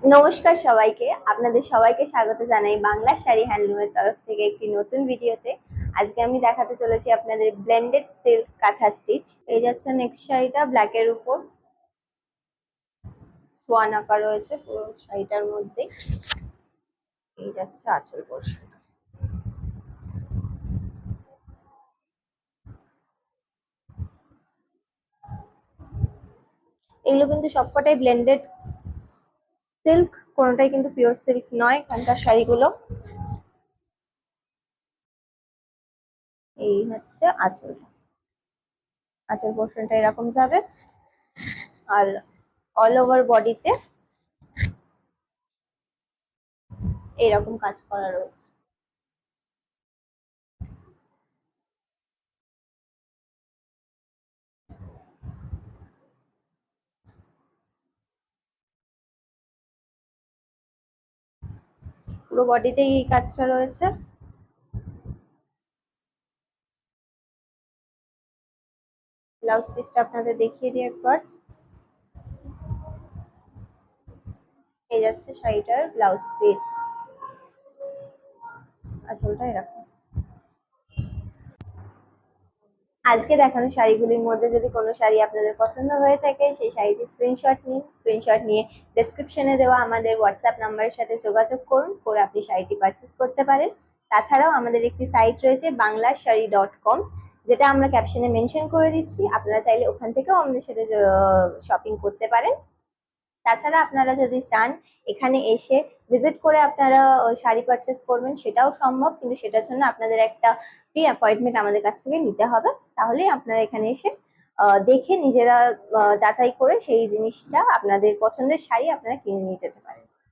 নমস্কার সবাইকে, আপনাদের সবাইকে স্বাগত জানাই বাংলা শাড়ি হ্যান্ডলুমের তরফ থেকে একটি নতুন ভিডিওতে। আজকে আমি দেখাতে চলেছি আপনাদের ব্লেন্ডেড সিল্ক কাঁথা স্টিচ। এই যাচ্ছে নেক্সট শাড়িটা, ব্ল্যাক এর উপর সোয়ান আঁকা রয়েছে পুরো শাড়িটার মধ্যে। এই যাচ্ছে আঁচল পোর্শন। এগুলো কিন্তু সবকটাই ব্লেন্ডেড সিল্ক, কোনোটাই কিন্তু পিওর সিল্ক নয় এখানকার শাড়িগুলো। এই হচ্ছে আঁচলটা, আঁচল পোর্শনটা এরকম যাবে, আর অল ওভার বডিতে এইরকম কাজ করা রয়েছে। পুরো বডিতেই এই কাজটা রয়েছে। ব্লাউজ পিসটা আপনাদের দেখিয়ে দিই একবার। এই যাচ্ছে শাড়িটার ব্লাউজ পিস, আসলটা এরকম। আজকে দেখানো শাড়িগুলির মধ্যে যদি কোনো শাড়ি আপনাদের পছন্দ হয়ে থাকে, সেই শাড়িটি স্ক্রিনশট নিয়ে ডেসক্রিপশনে দেওয়া আমাদের হোয়াটসঅ্যাপ নাম্বারের সাথে যোগাযোগ করুন, করে আপনি শাড়িটি পারচেস করতে পারেন। তাছাড়াও আমাদের একটি সাইট রয়েছে banglasari.com, যেটা আমরা ক্যাপশনে মেনশন করে দিচ্ছি। আপনারা চাইলে ওখান থেকেও আমাদের সাথে শপিং করতে পারেন। তাছাড়া আপনারা যদি চান এখানে এসে ভিজিট করে আপনারা শাড়ি পারচেস করবেন, সেটাও সম্ভব, কিন্তু সেটার জন্য আপনাদের একটা প্রি অ্যাপয়েন্টমেন্ট আমাদের কাছ থেকে নিতে হবে। তাহলেই আপনারা এখানে এসে দেখে নিজেরা যাচাই করে সেই জিনিসটা, আপনাদের পছন্দের শাড়ি আপনারা কিনে নিয়ে যেতে পারেন।